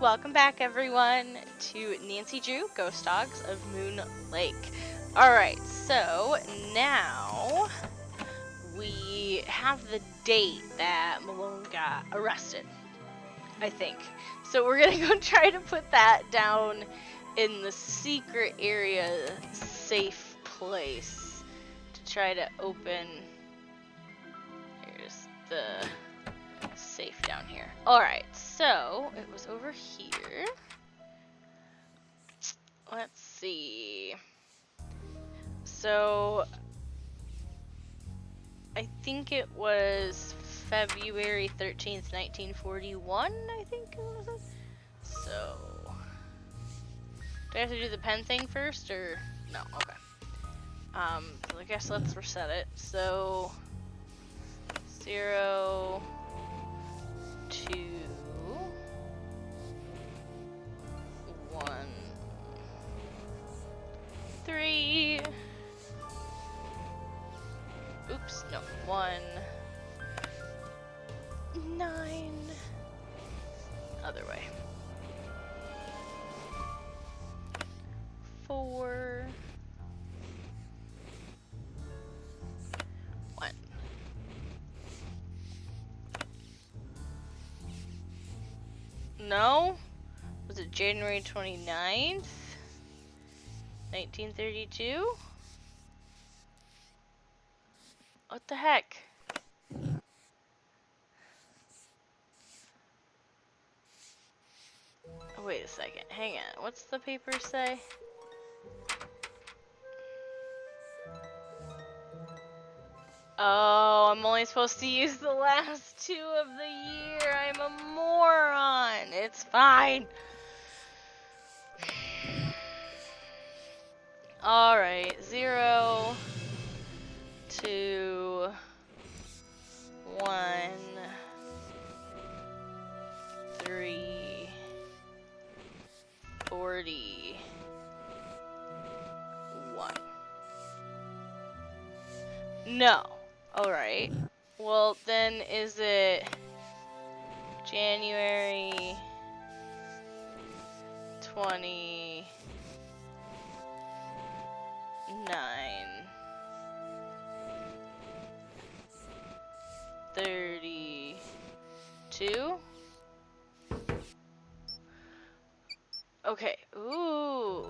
Welcome back, everyone, to Nancy Drew, Ghost Dogs of Moon Lake. Alright, so now we have the date that Malone got arrested, I think. So we're gonna go try to put that down in the secret area safe place to try to open. Here's the safe down here. Alright, so it was over here. Let's see. So I think it was February 13th, 1941, I think it was. So do I have to do the pen thing first, or no? Okay. So I guess let's reset it. So 0, 2, 1, 3. Oops, no. 1, 9. Other way. 4, 1. No? Was it January 29th? 1932? What the heck? Oh, wait a second. Hang on. What's the paper say? Oh, I'm only supposed to use the last 2 of the year. I'm a moron. It's fine. Alright. 0, 2, 1, 3, 40, 1. No. Alright. Well, then is it January 29, 32? Okay. Ooh.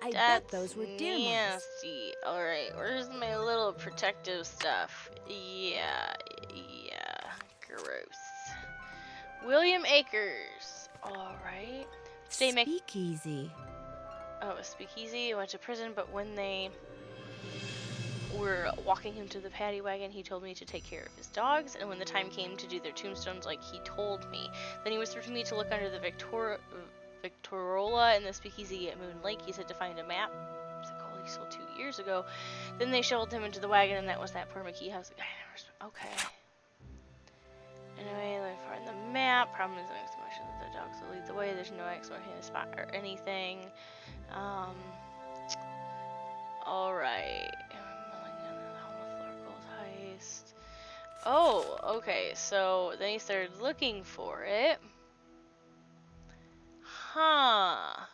I That's bet those were deer mice. nasty. Alright, where's my little protective stuff? Yeah. Gross. William Akers. Alright. Speakeasy. Oh, a speakeasy. Went to prison, but when they were walking him to the paddy wagon, he told me to take care of his dogs, and when the time came to do their tombstones like he told me, then he whispered to me to look under the Victorola in the speakeasy at Moon Lake. He said to find a map. It's like, holy, sold 2 years ago. Then they shoveled him into the wagon, and that was that poor McKee house. Okay. Anyway, let me find the map. Problem is an explanation that the dogs will lead the way. There's no explanation of spot or anything. Alright. Heist. Oh, okay. So then he started looking for it. Huh.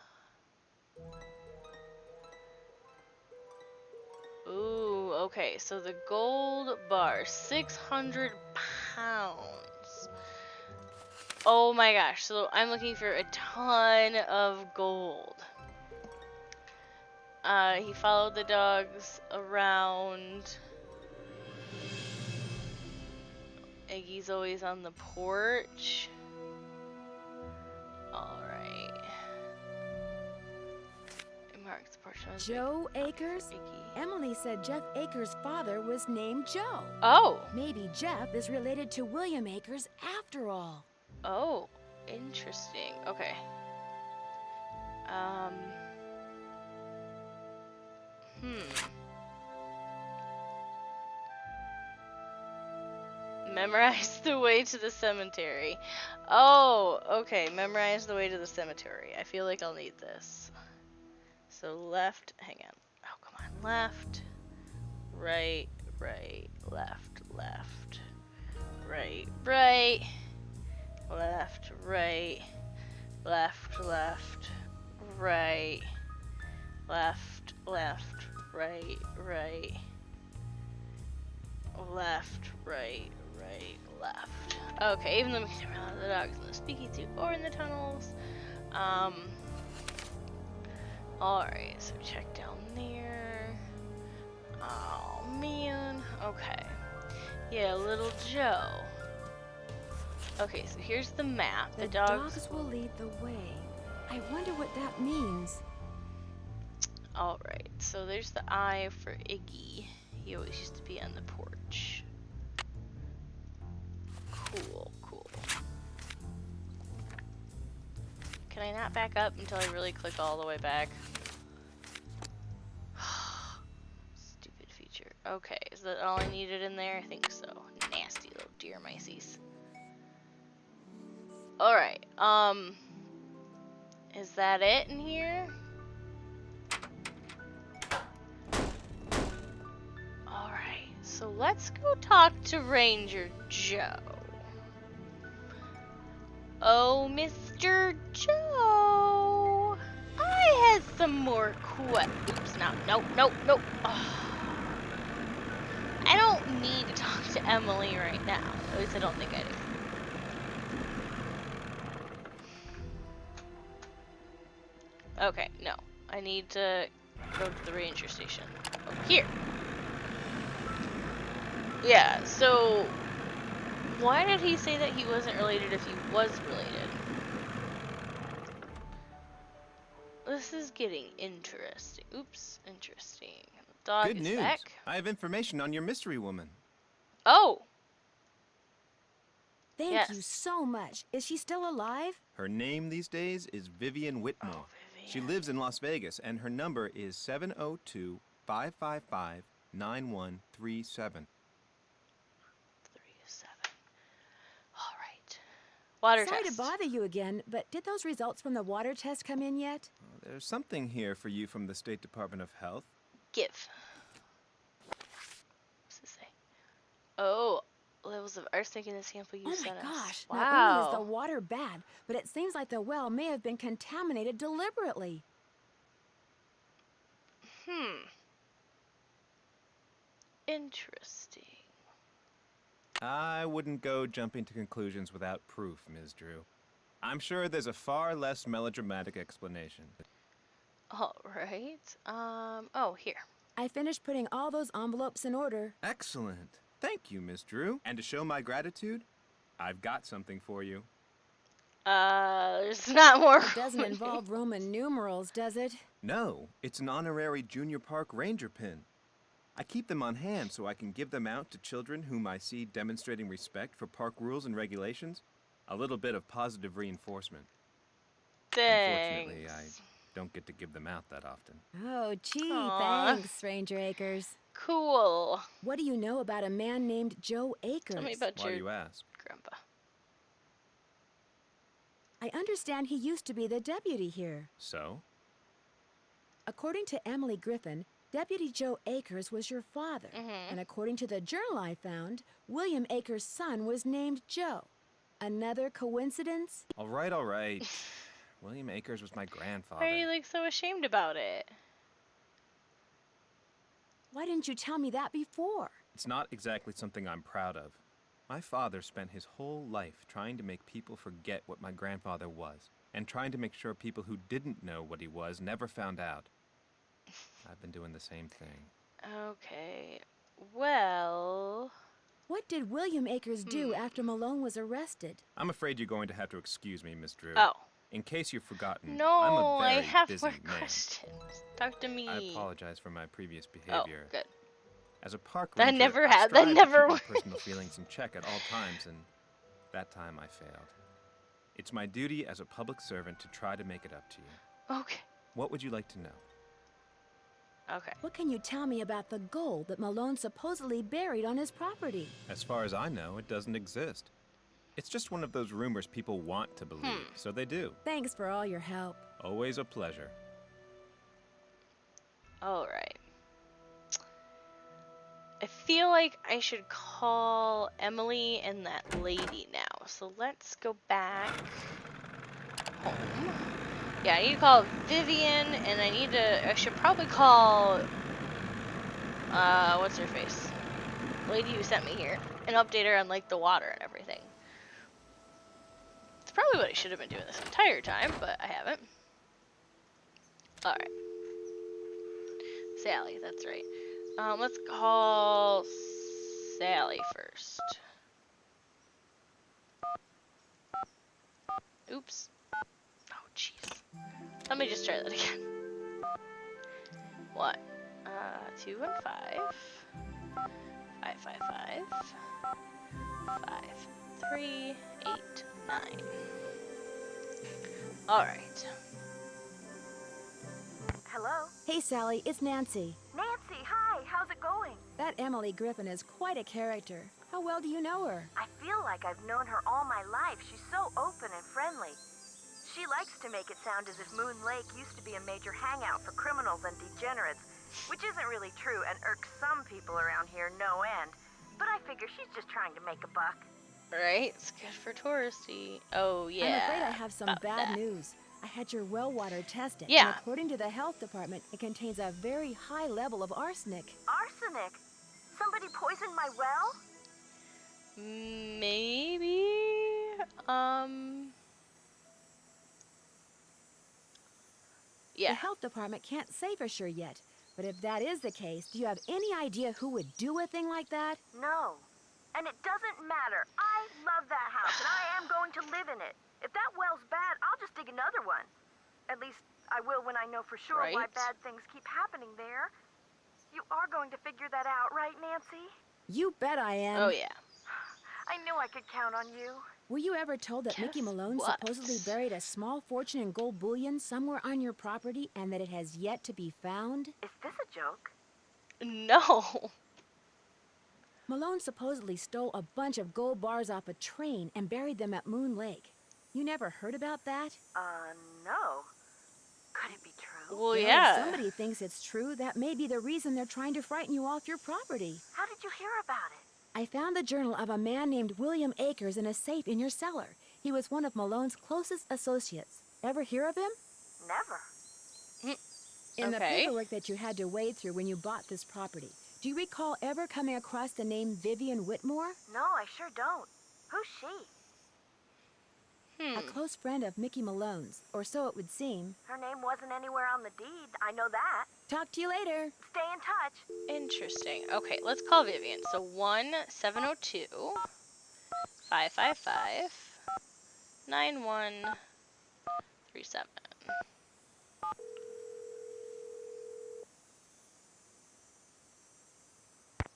Ooh, okay. So the gold bar, 600 pounds. Oh my gosh. So I'm looking for a ton of gold. He followed the dogs around. Iggy's always on the porch. Alright. Mark the porch. Joe Akers? Iggy. Emily said Jeff Akers' father was named Joe. Oh! Maybe Jeff is related to William Akers after all. Oh, interesting. Okay. Memorize the way to the cemetery. Oh, okay. Memorize the way to the cemetery. I feel like I'll need this. So left, hang on. Oh, come on. Left, right, left, right, left, right, left, left, right, left, left, right, right, left, right, right, left. Okay, even though we can rely on the dogs in the speaky tube or in the tunnels. Alright, so check down there. Oh man. Okay. Yeah, little Joe. Okay, so here's the map. The dogs will lead the way. I wonder what that means. Alright, so there's the eye for Iggy. He always used to be on the porch. Cool, cool. Can I not back up until I really click all the way back? Stupid feature. Okay, is that all I needed in there? I think so. Nasty little deer mices. Alright, is that it in here? Alright, so let's go talk to Ranger Joe. Oh, Mr. Joe, I had some more oops, no. I don't need to talk to Emily right now. At least I don't think I do. Okay, no. I need to go to the ranger station. Oh, here. Yeah, so why did he say that he wasn't related if he was related? This is getting interesting. Oops, interesting. The dog Good is news. back. I have information on your mystery woman. Oh. Thank you so much. Is she still alive? Her name these days is Vivian Whitmore. Oh, Vivian. She lives in Las Vegas, and her number is 702-555-9137. 37. All right. Water Sorry test. to bother you again, but did those results from the water test come in yet? There's something here for you from the State Department of Health. Give. What's this say? Oh, levels of arsenic in the sample you sent us. Oh my gosh, Wow. not only is the water bad, but it seems like the well may have been contaminated deliberately. Interesting. I wouldn't go jumping to conclusions without proof, Ms. Drew. I'm sure there's a far less melodramatic explanation. All right. Oh, here. I finished putting all those envelopes in order. Excellent. Thank you, Ms. Drew. And to show my gratitude, I've got something for you. There's not more. It doesn't involve Roman numerals, does it? No, it's an honorary junior park ranger pin. I keep them on hand so I can give them out to children whom I see demonstrating respect for park rules and regulations. A little bit of positive reinforcement. Thanks. Unfortunately, I don't get to give them out that often. Oh, gee, Aw. thanks, Ranger Akers. Cool. What do you know about a man named Joe Akers? Tell me about Why do you ask? grandpa. I understand he used to be the deputy here. So? According to Emily Griffin, Deputy Joe Akers was your father. And according to the journal I found, William Akers' son was named Joe. Another coincidence? All right, all right. William Akers was my grandfather. Why are you like so ashamed about it? Why didn't you tell me that before? It's not exactly something I'm proud of. My father spent his whole life trying to make people forget what my grandfather was, and trying to make sure people who didn't know what he was never found out. I've been doing the same thing. Okay. Well. What did William Akers do after Malone was arrested? I'm afraid you're going to have to excuse me, Miss Drew. Oh. In case you've forgotten, No, I'm a very I have busy more man. questions. Talk to me. I apologize for my previous Oh, behavior. good. As a park That ranger, never I had- that strive to never keep my worked. personal feelings in check at all times, and that time I failed. It's my duty as a public servant to try to make it up to you. Okay. What would you like to know? Okay. What can you tell me about the gold that Malone supposedly buried on his property? As far as I know, it doesn't exist. It's just one of those rumors people want to believe, so they do. Thanks for all your help. Always a pleasure. Alright. I feel like I should call Emily and that lady now. so let's go back home. Yeah, I need to call Vivian, and I should probably call, what's her face? Lady who sent me here, and update her on, like, the water and everything. It's probably what I should have been doing this entire time, but I haven't. Alright. Sally, that's right. Let's call Sally first. Oops. Oh, jeez. Let me just try that again. What? 215 555 5389. Alright. Hello? Hey, Sally, it's Nancy. Nancy, hi, how's it going? That Emily Griffin is quite a character. How well do you know her? I feel like I've known her all my life. She's so open and friendly. She likes to make it sound as if Moon Lake used to be a major hangout for criminals and degenerates, which isn't really true and irks some people around here no end. But I figure she's just trying to make a buck. Right? It's good for touristy. Oh, yeah. I'm afraid I have some about bad that. news. I had your well water tested. Yeah. And according to the health department, it contains a very high level of arsenic. Arsenic? Somebody poisoned my well? Maybe? Yeah. The health department can't say for sure yet. But if that is the case, do you have any idea who would do a thing like that? No. And it doesn't matter. I love that house, and I am going to live in it. If that well's bad, I'll just dig another one. At least I will when I know for sure why Right. bad things keep happening there. You are going to figure that out, right, Nancy? You bet I am. Oh, yeah. I knew I could count on you. Were you ever told that Mickey Guess Malone what? supposedly buried a small fortune in gold bullion somewhere on your property and that it has yet to be found? Is this a joke? No. Malone supposedly stole a bunch of gold bars off a train and buried them at Moon Lake. You never heard about that? No. Could it be true? Well, Well, yeah. if somebody thinks it's true, that may be the reason they're trying to frighten you off your property. How did you hear about it? I found the journal of a man named William Akers in a safe in your cellar. He was one of Malone's closest associates. Ever hear of him? Never. In the Okay. paperwork that you had to wade through when you bought this property, do you recall ever coming across the name Vivian Whitmore? No, I sure don't. Who's she? A close friend of Mickey Malone's, or so it would seem. Her name wasn't anywhere on the deed. I know that. Talk to you later. Stay in touch. Interesting. Okay, let's call Vivian. So 1702 555 9137.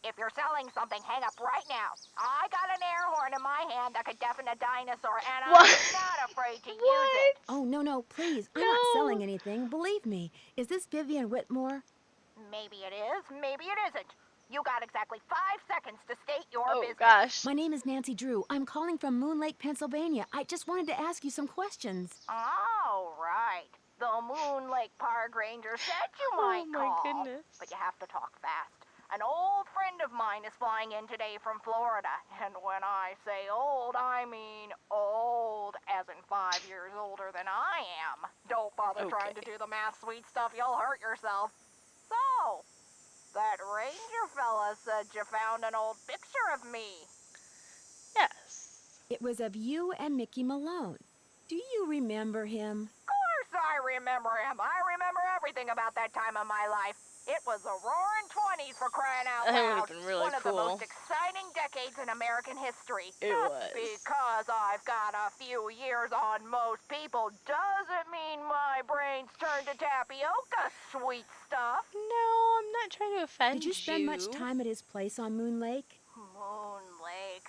If you're selling something, hang up right now. I got an air horn in my hand that could deafen a dinosaur, and What? I'm not afraid to use it. Oh, no, please. I'm not selling anything. Believe me. Is this Vivian Whitmore? Maybe it is, maybe it isn't. You got exactly 5 seconds to state your Oh, business. gosh. My name is Nancy Drew. I'm calling from Moon Lake, Pennsylvania. I just wanted to ask you some questions. Oh, right. The Moon Lake Park Ranger said you Oh, might my call. goodness. But you have to talk fast. An old friend of mine is flying in today from Florida. And when I say old, I mean old, as in 5 years older than I am. Don't bother trying to Okay. do the math, sweet stuff. You'll hurt yourself. So, that ranger fella said you found an old picture of me. Yes. It was of you and Mickey Malone. Do you remember him? Of course I remember him. I remember everything about that time of my life. It was the roaring 20s, for crying out That loud. would've been really One of the cool. most exciting decades in American history. It Just was. because I've got a few years on most people doesn't mean my brain's turned to tapioca, sweet stuff. No, I'm not trying to offend Did you spend much time at his place on Moon Lake? Moon Lake.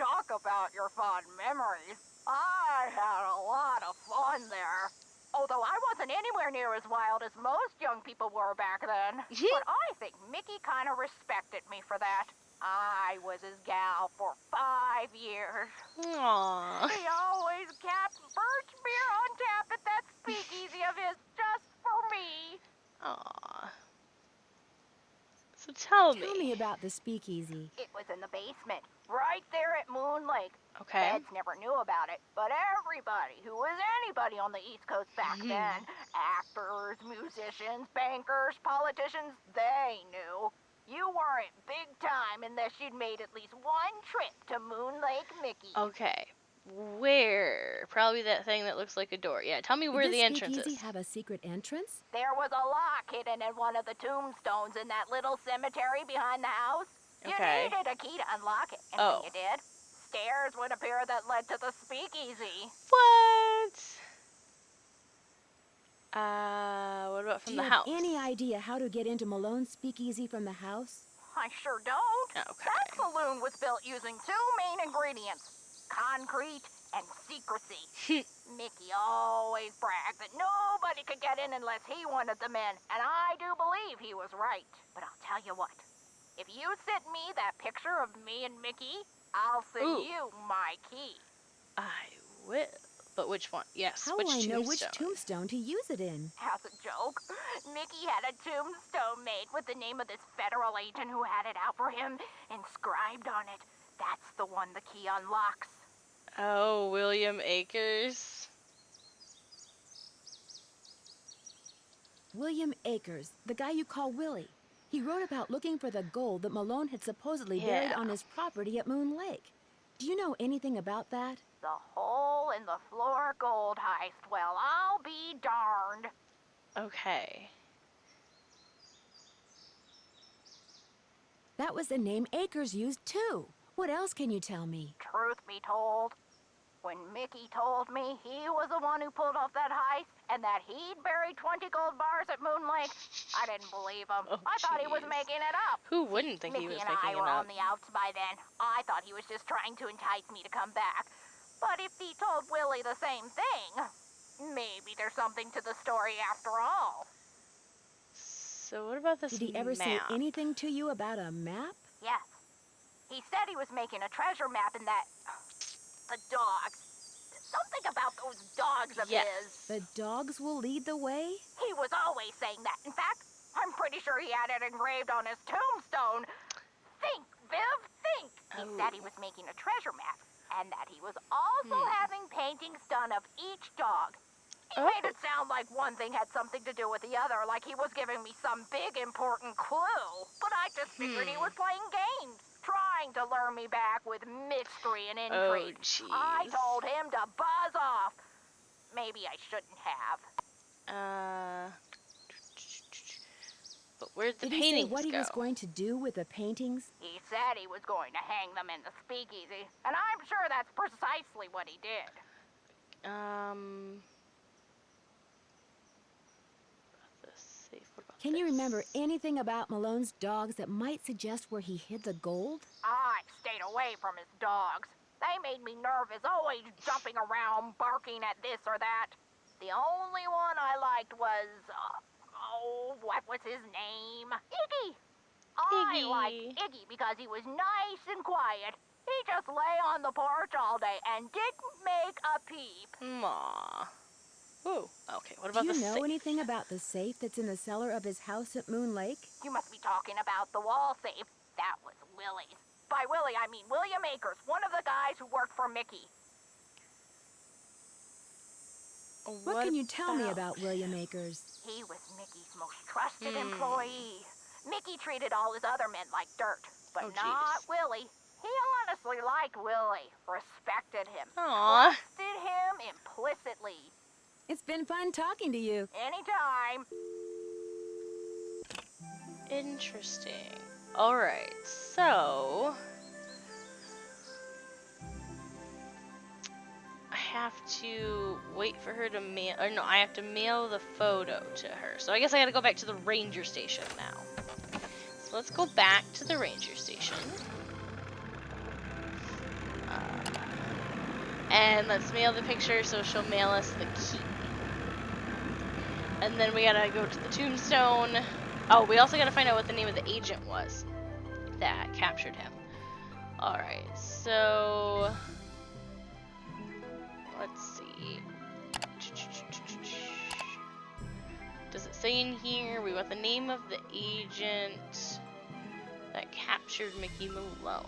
Talk about your fond memories. I had a lot of fun there. Although I wasn't anywhere near as wild as most young people were back then. But I think Mickey kind of respected me for that. I was his gal for 5 years. Aww. He always kept birch beer on tap at that speakeasy of his just for me. Aww. So tell Tell me me. about the speakeasy. It was in the basement, right there at Moon Lake. Okay. Feds never knew about it, but everybody who was anybody on the East Coast back then, actors, musicians, bankers, politicians, they knew. You weren't big time unless you'd made at least one trip to Moon Lake Mickey. Okay. Where? Probably that thing that looks like a door. Yeah, tell me where Did the this entrance speakeasy is. have a secret entrance? There was a lock hidden in one of the tombstones in that little cemetery behind the house. You Okay. needed a key to unlock it, and Oh. when you did, stairs would appear that led to the speakeasy. What? What about Do from you the have house? any idea how to get into Malone's speakeasy from the house? I sure don't. Okay. That saloon was built using two main ingredients, concrete and secrecy. Mickey always bragged that nobody could get in unless he wanted them in, and I do believe he was right. But I'll tell you what, if you send me that picture of me and Mickey, I'll send Ooh. you my key. I will. But which one? Yes, How which will I know tombstone? which tombstone to use it in? As a joke, Mickey had a tombstone made with the name of this federal agent who had it out for him inscribed on it. That's the one the key unlocks. Oh, William Akers. William Akers, the guy you call Willie. He wrote about looking for the gold that Malone had supposedly buried Yeah. on his property at Moon Lake. Do you know anything about that? The hole in the floor gold heist. Well, I'll be darned. Okay. That was the name Akers used too. What else can you tell me? Truth be told, when Mickey told me he was the one who pulled off that heist and that he'd buried 20 gold bars at Moon Lake, I didn't believe him. Oh, I thought he was jeez. making it up. Who wouldn't think he Mickey was and making I it were up? on the outs by then. I thought he was just trying to entice me to come back. But if he told Willie the same thing, maybe there's something to the story after all. So what about this Did he ever say map? anything to you about a map? Yes. He said he was making a treasure map and that... the dogs. Something about those dogs of Yes. his. The dogs will lead the way? He was always saying that. In fact, I'm pretty sure he had it engraved on his tombstone. Think, Viv, think. He said he was making a treasure map and that he was also having paintings done of each dog. He made it sound like one thing had something to do with the other, like he was giving me some big important clue. But I just figured he was playing games, trying to lure me back with mystery and intrigue. Oh, jeez. I told him to buzz off. Maybe I shouldn't have. But where'd the Did he say paintings what he go? was going to do with the paintings? He said he was going to hang them in the speakeasy, and I'm sure that's precisely what he did. Can you remember anything about Malone's dogs that might suggest where he hid the gold? I stayed away from his dogs. They made me nervous, always jumping around, barking at this or that. The only one I liked was, what was his name? Iggy. I liked Iggy because he was nice and quiet. He just lay on the porch all day and didn't make a peep. Aw. Ooh. Okay, what about Do the you know safe? anything about the safe that's in the cellar of his house at Moon Lake? You must be talking about the wall safe. That was Willie's. By Willie, I mean William Akers, one of the guys who worked for Mickey. What can you tell me about William Akers? He was Mickey's most trusted employee. Mickey treated all his other men like dirt, but not Willie. He honestly liked Willie, respected him, trusted him implicitly. It's been fun talking to you. Anytime. Interesting. Alright, so... I have to wait for her to mail... Or no, I have to mail the photo to her. So I guess I gotta go back to the ranger station now. So let's go back to the ranger station. And let's mail the picture so she'll mail us the key. And then we gotta go to the tombstone. Oh, we also gotta find out what the name of the agent was that captured him. Alright, so... let's see. Does it say in here? We want the name of the agent that captured Mickey Malone.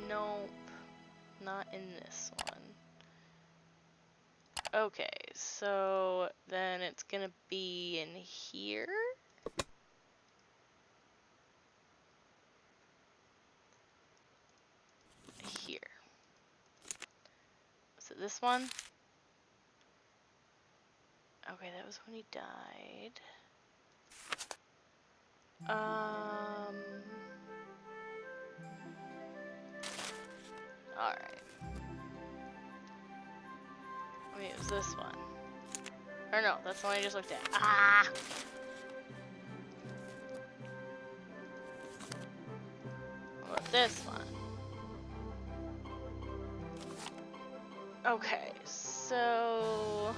Nope. Not in this one. Okay, so then it's gonna be in here. Here. Is it this one? Okay, that was when he died. Alright. Wait, it was this one. Or no, that's the one I just looked at. Ah! What about this one? Okay, so...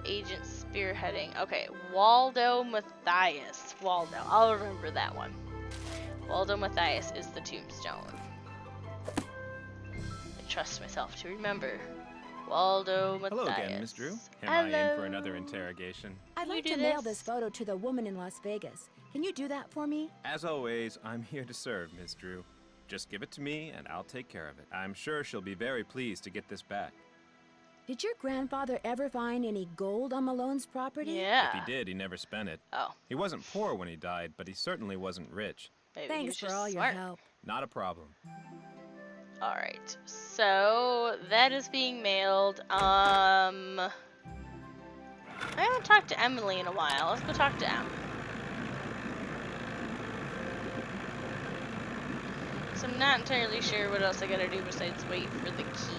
Agent spearheading. Okay, Waldo Matthias. Waldo. I'll remember that one. Waldo Matthias is the tombstone. I trust myself to remember. Waldo Matthias. Hello again, Miss Drew. Am Hello. I in for another interrogation? I'd like to mail this photo to the woman in Las Vegas. Can you do that for me? As always, I'm here to serve, Miss Drew. Just give it to me, and I'll take care of it. I'm sure she'll be very pleased to get this back. Did your grandfather ever find any gold on Malone's property? Yeah. If he did, he never spent it. Oh. He wasn't poor when he died, but he certainly wasn't rich. Maybe Thanks for all smart. your help. Not a problem. Alright, so that is being mailed. I haven't talked to Emily in a while. Let's go talk to Em. So I'm not entirely sure what else I gotta do besides wait for the key.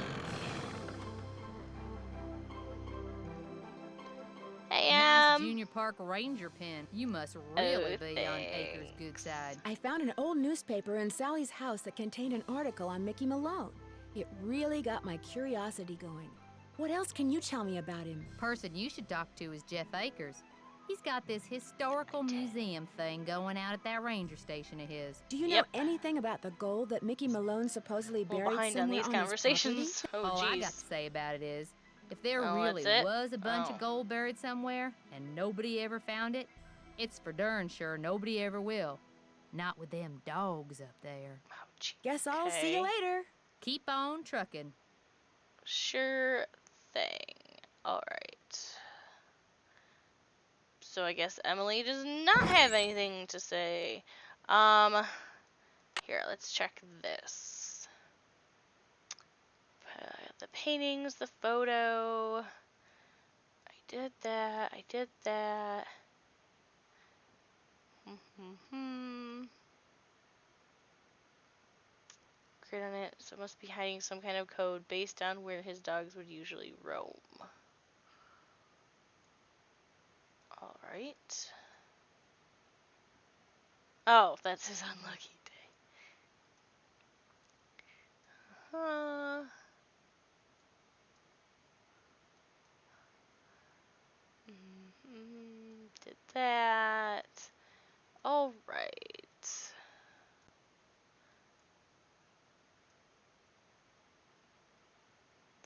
Hey, Nice Junior Park Ranger pin. You must really be on Acres' good side. I found an old newspaper in Sally's house that contained an article on Mickey Malone. It really got my curiosity going. What else can you tell me about him? Person you should talk to is Jeff Acres. He's got this historical museum thing going out at that ranger station of his. Do you know anything about the gold that Mickey Malone supposedly buried behind on somewhere these on conversations. his property? All I jeez. got to say about it is, if there Oh, really that's it? was a bunch Oh. of gold buried somewhere and nobody ever found it, it's for darn sure nobody ever will. Not with them dogs up there. Ouch. Guess I'll see you Okay. later. Keep on trucking. Sure thing. Alright. So I guess Emily does not have anything to say. Here, let's check this. The paintings, the photo. I did that. Grid on it, so it must be hiding some kind of code based on where his dogs would usually roam. Alright. Oh, that's his unlucky day. Did that. Alright.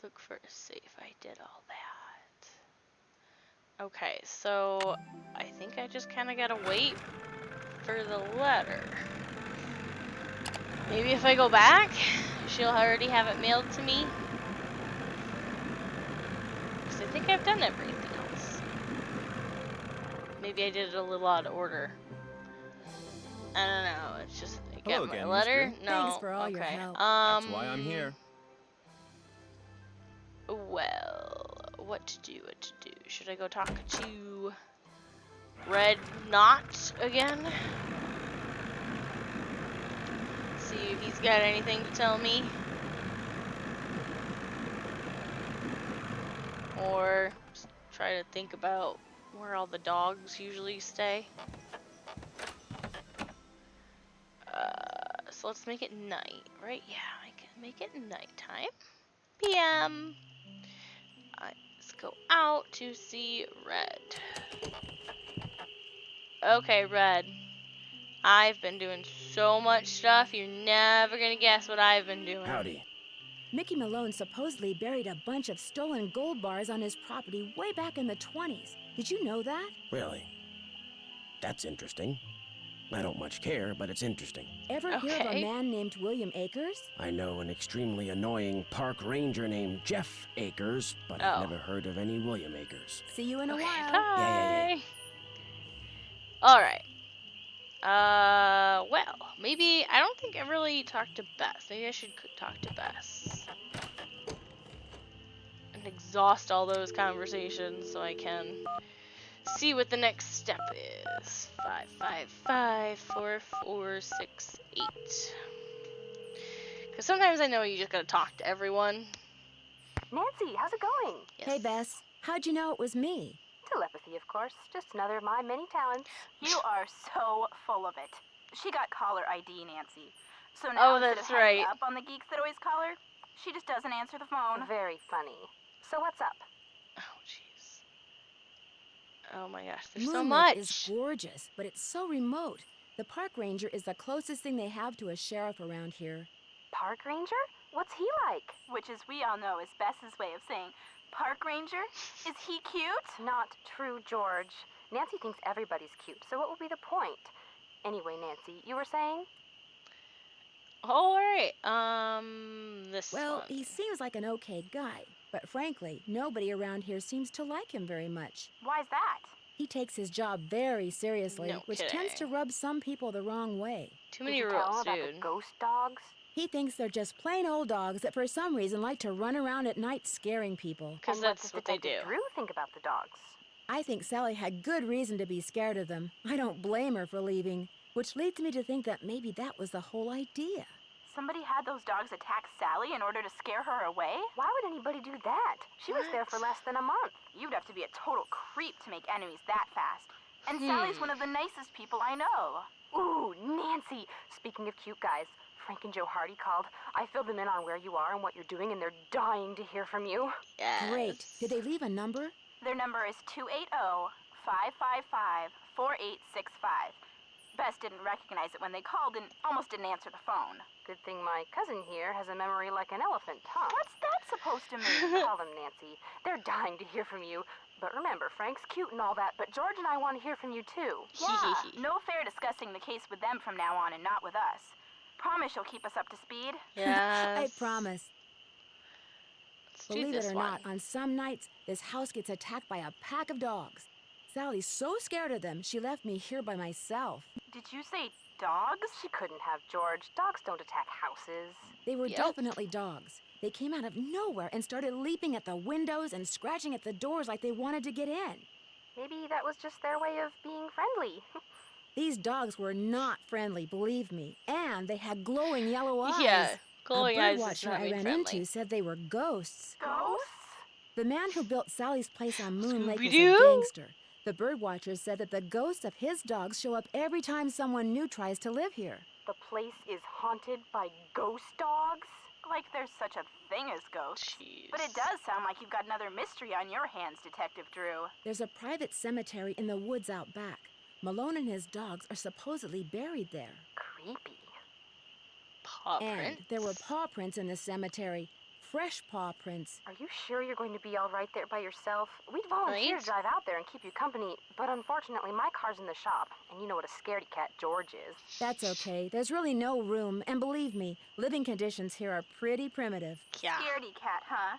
Look for a safe. I did all that. Okay, so I think I just kind of gotta wait for the letter. Maybe if I go back, she'll already have it mailed to me. Because I think I've done everything else. Maybe I did it a little out of order. I don't know. It's just I Hello got my again, letter. Miss Drew. No. Thanks for all okay. your help. That's why I'm here. Well, what to do? Should I go talk to Red Knot again? See if he's got anything to tell me. Or just try to think about where all the dogs usually stay. So let's make it night, right? Yeah, I can make it nighttime. PM. Let's go out to see Red. Okay, Red. I've been doing so much stuff, you're never gonna guess what I've been doing. Howdy. Mickey Malone supposedly buried a bunch of stolen gold bars on his property way back in the 20s. Did you know that? Really? That's interesting. I don't much care, but it's interesting. Ever hear of a Okay. man named William Akers? I know an extremely annoying park ranger named Jeff Akers, but Oh. I've never heard of any William Akers. See you in a Okay, while. bye. Yeah. Alright. Well, maybe, I don't think I really talked to Bess. Maybe I should talk to Bess. And exhaust all those conversations so I can see what the next step is. 555-4468. Because sometimes I know you just gotta talk to everyone. Nancy, how's it going? Yes. Hey, Bess. How'd you know it was me? Telepathy, of course. Just another of my many talents. You are so full of it. She got caller ID, Nancy. So now Oh, instead that's of hanging right. up on the geeks that always call her, she just doesn't answer the phone. Very funny. So what's up? Oh, jeez. Oh my gosh, there's so Moon much. Lake is gorgeous, but it's so remote. The park ranger is the closest thing they have to a sheriff around here. Park ranger? What's he like? Which, as we all know, is Bess's way of saying, park ranger? Is he cute? Not true, George. Nancy thinks everybody's cute, so what would be the point? Anyway, Nancy, you were saying? Alright, this Well, one. he seems like an okay guy, but frankly, nobody around here seems to like him very much. Why's that? He takes his job very seriously, No which tends to kidding. rub some people the wrong way. Too Did many you tell him rules, about dude. the ghost dogs? He thinks they're just plain old dogs that for some reason like to run around at night scaring people. Because And what that's does what they do. Detective Drew think about the dogs? I think Sally had good reason to be scared of them. I don't blame her for leaving, which leads me to think that maybe that was the whole idea. Somebody had those dogs attack Sally in order to scare her away? Why would anybody do that? She was there for What? less than a month. You'd have to be a total creep to make enemies that fast. And Sally's one of the nicest people I know. Ooh, Nancy! Speaking of cute guys, Frank and Joe Hardy called. I filled them in on where you are and what you're doing, and they're dying to hear from you. Yes. Great. Did they leave a number? Their number is 280-555-4865. Bess didn't recognize it when they called and almost didn't answer the phone. Good thing my cousin here has a memory like an elephant, huh? What's that supposed to mean? Call them, Nancy. They're dying to hear from you. But remember, Frank's cute and all that, but George and I want to hear from you too. Yeah, no fair discussing the case with them from now on and not with us. Promise you'll keep us up to speed? Yes. I promise. Let's do Believe it this or one. not, on some nights, this house gets attacked by a pack of dogs. Sally's so scared of them, she left me here by myself. Did you say dogs? She couldn't have, George. Dogs don't attack houses. They were Yep. definitely dogs. They came out of nowhere and started leaping at the windows and scratching at the doors like they wanted to get in. Maybe that was just their way of being friendly. These dogs were not friendly, believe me, and they had glowing yellow eyes. Yeah, glowing a eyes bird is watcher not I being ran friendly. into said they were ghosts. Ghosts? The man who built Sally's place on Moon Lake was a Scooby-Doo? gangster. The bird watcher said that the ghosts of his dogs show up every time someone new tries to live here. The place is haunted by ghost dogs? Like there's such a thing as ghosts. Jeez. But it does sound like you've got another mystery on your hands, Detective Drew. There's a private cemetery in the woods out back. Malone and his dogs are supposedly buried there. Creepy. Paw And prints. there were paw prints in the cemetery. Fresh paw prints. Are you sure you're going to be all right there by yourself? We'd volunteer Right? to drive out there and keep you company, but unfortunately my car's in the shop, and you know what a scaredy cat George is. That's okay. There's really no room, and believe me, living conditions here are pretty primitive. Yeah. Scaredy cat, huh?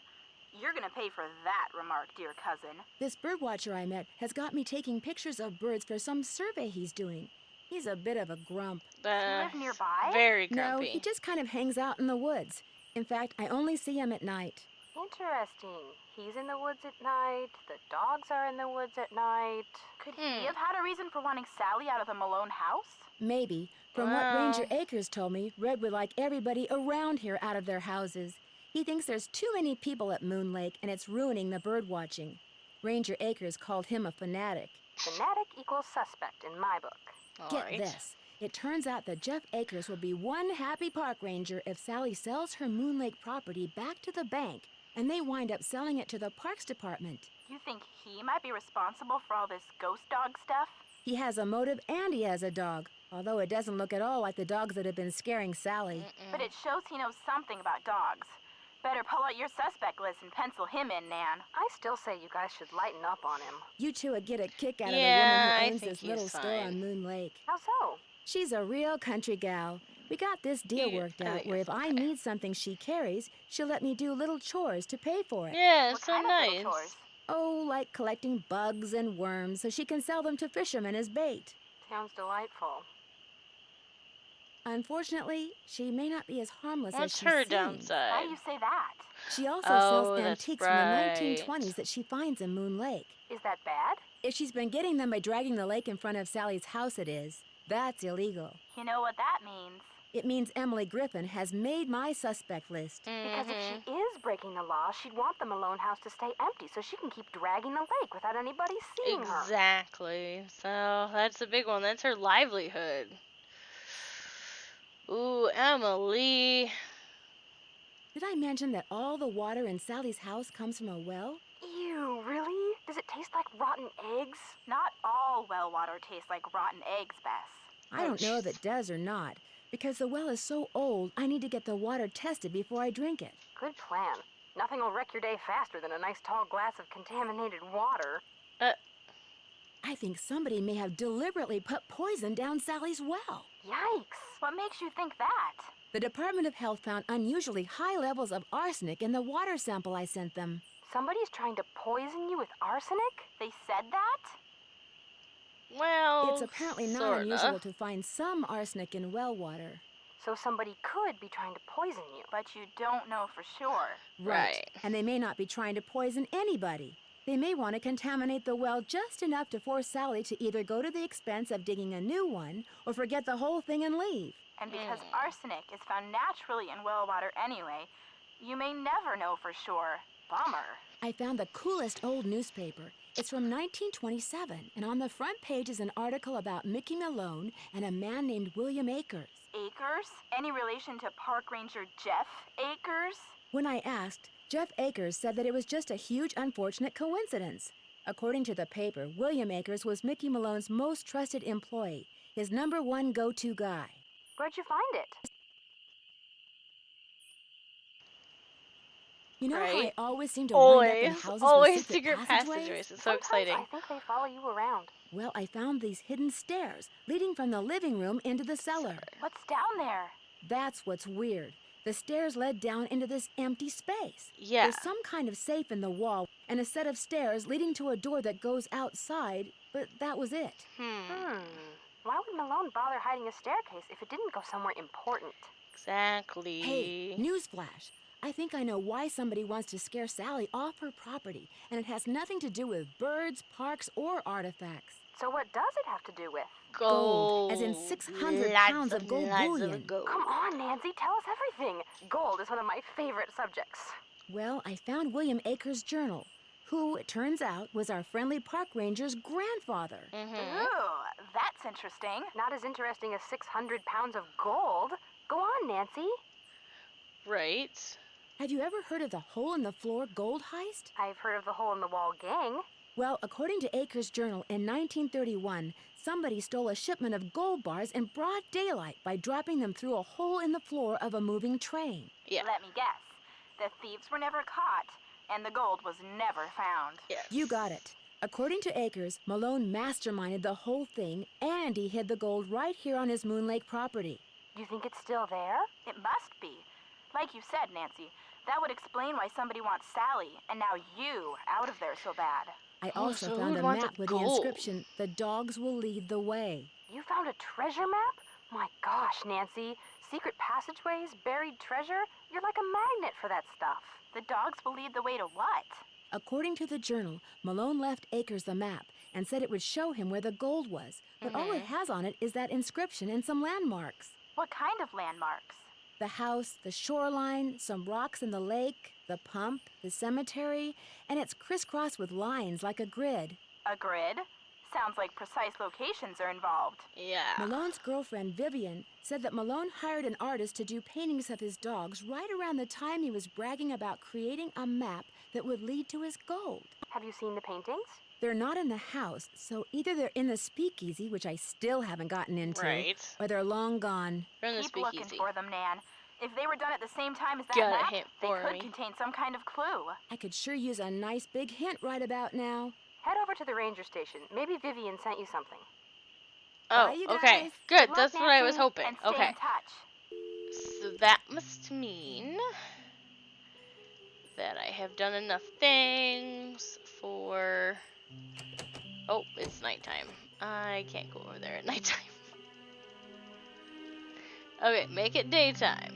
You're gonna pay for that remark, dear cousin. This bird watcher I met has got me taking pictures of birds for some survey he's doing. He's a bit of a grump. live nearby? Very No, grumpy. he just kind of hangs out in the woods. In fact, I only see him at night. Interesting. He's in the woods at night, the dogs are in the woods at night. Could he have had a reason for wanting Sally out of the Malone house? Maybe. From what Ranger Akers told me, Red would like everybody around here out of their houses. He thinks there's too many people at Moon Lake, and it's ruining the bird watching. Ranger Akers called him a fanatic. Fanatic equals suspect in my book. Get Alright. this. It turns out that Jeff Akers will be one happy park ranger if Sally sells her Moon Lake property back to the bank, and they wind up selling it to the Parks Department. You think he might be responsible for all this ghost dog stuff? He has a motive and he has a dog, although it doesn't look at all like the dogs that have been scaring Sally. But it shows he knows something about dogs. Better pull out your suspect list and pencil him in, Nan. I still say you guys should lighten up on him. You two would get a kick out Yeah, of I the woman who owns think this he's little store fine. on Moon Lake. How so? She's a real country gal. We got this deal Cute. worked I out think where it's if I okay. need something she carries, she'll let me do little chores to pay for it. Yeah, What so kind of little nice. chores? Oh, like collecting bugs and worms so she can sell them to fishermen as bait. Sounds delightful. Unfortunately, she may not be as harmless as What's she her seems. downside? Why do you say that? She also sells Oh, that's antiques from the right. 1920s that she finds in Moon Lake. Is that bad? If she's been getting them by dragging the lake in front of Sally's house, it is. That's illegal. You know what that means? It means Emily Griffin has made my suspect list. Because if she is breaking the law, she'd want the Malone house to stay empty so she can keep dragging the lake without anybody seeing her. Exactly. So that's a big one. That's her livelihood. Ooh, Emily. Did I mention that all the water in Sally's house comes from a well? Ew, really? Does it taste like rotten eggs? Not all well water tastes like rotten eggs, Bess. I don't know if it does or not. Because the well is so old, I need to get the water tested before I drink it. Good plan. Nothing will wreck your day faster than a nice tall glass of contaminated water. I think somebody may have deliberately put poison down Sally's well. Yikes! What makes you think that? The Department of Health found unusually high levels of arsenic in the water sample I sent them. Somebody's trying to poison you with arsenic? They said that? Well, It's apparently not sorta. unusual to find some arsenic in well water. So somebody could be trying to poison you. But you don't know for sure. Right. And they may not be trying to poison anybody. They may want to contaminate the well just enough to force Sally to either go to the expense of digging a new one or forget the whole thing and leave. And because arsenic is found naturally in well water anyway, you may never know for sure. Bummer. I found the coolest old newspaper. It's from 1927, and on the front page is an article about Mickey Malone and a man named William Akers. Akers? Any relation to Park Ranger Jeff Akers? When I asked, Jeff Akers said that it was just a huge unfortunate coincidence. According to the paper, William Akers was Mickey Malone's most trusted employee, his #1 go-to guy. Where'd you find it? You know how I Right. always seem to wind up in houses Always with secret passageways? It's so exciting. I think they follow you around. Well, I found these hidden stairs leading from the living room into the cellar. What's down there? That's what's weird. The stairs led down into this empty space. Yeah. There's some kind of safe in the wall and a set of stairs leading to a door that goes outside, but that was it. Why would Malone bother hiding a staircase if it didn't go somewhere important? Exactly. Hey, newsflash. I think I know why somebody wants to scare Sally off her property, and it has nothing to do with birds, parks, or artifacts. So what does it have to do with? Gold, as in 600 pounds of gold bullion. Come on, Nancy, tell us everything. Gold is one of my favorite subjects. Well, I found William Akers' journal, who, it turns out, was our friendly park ranger's grandfather. Ooh, that's interesting. Not as interesting as 600 pounds of gold. Go on, Nancy. Right. Have you ever heard of the hole-in-the-floor gold heist? I've heard of the hole-in-the-wall gang. Well, according to Akers' journal, in 1931, somebody stole a shipment of gold bars in broad daylight by dropping them through a hole in the floor of a moving train. Yeah. Let me guess. The thieves were never caught, and the gold was never found. Yes. You got it. According to Akers, Malone masterminded the whole thing, and he hid the gold right here on his Moon Lake property. You think it's still there? It must be. Like you said, Nancy, that would explain why somebody wants Sally, and now you, out of there so bad. I Oh, also so found who'd a want map the with the gold? inscription, "The dogs will lead the way." You found a treasure map? My gosh, Nancy. Secret passageways, buried treasure? You're like a magnet for that stuff. The dogs will lead the way to what? According to the journal, Malone left Akers the map and said it would show him where the gold was, but all it has on it is that inscription and some landmarks. What kind of landmarks? The house, the shoreline, some rocks in the lake, the pump, the cemetery, and it's crisscrossed with lines like a grid. A grid? Sounds like precise locations are involved. Yeah. Malone's girlfriend, Vivian, said that Malone hired an artist to do paintings of his dogs right around the time he was bragging about creating a map that would lead to his gold. Have you seen the paintings? They're not in the house, so either they're in the speakeasy, which I still haven't gotten into, Right. or they're long gone. From the Keep looking speakeasy. for them, Nan. If they were done at the same time as that Got a map, hint they for could me. contain some kind of clue. I could sure use a nice big hint right about now. Head over to the ranger station. Maybe Vivian sent you something. Oh, Bye, you okay. guys. Good. Good luck, That's what I was Nancy, hoping. and stay Okay. in touch. So that must mean that I have done enough things for... Oh, it's nighttime. I can't go over there at nighttime. Okay, make it daytime.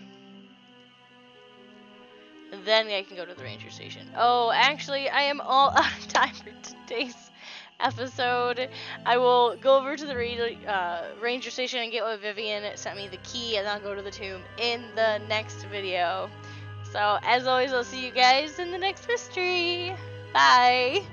And then I can go to the ranger station. Oh, actually, I am all out of time for today's episode. I will go over to the ranger station and get what Vivian sent me the key, and I'll go to the tomb in the next video. So, as always, I'll see you guys in the next mystery. Bye!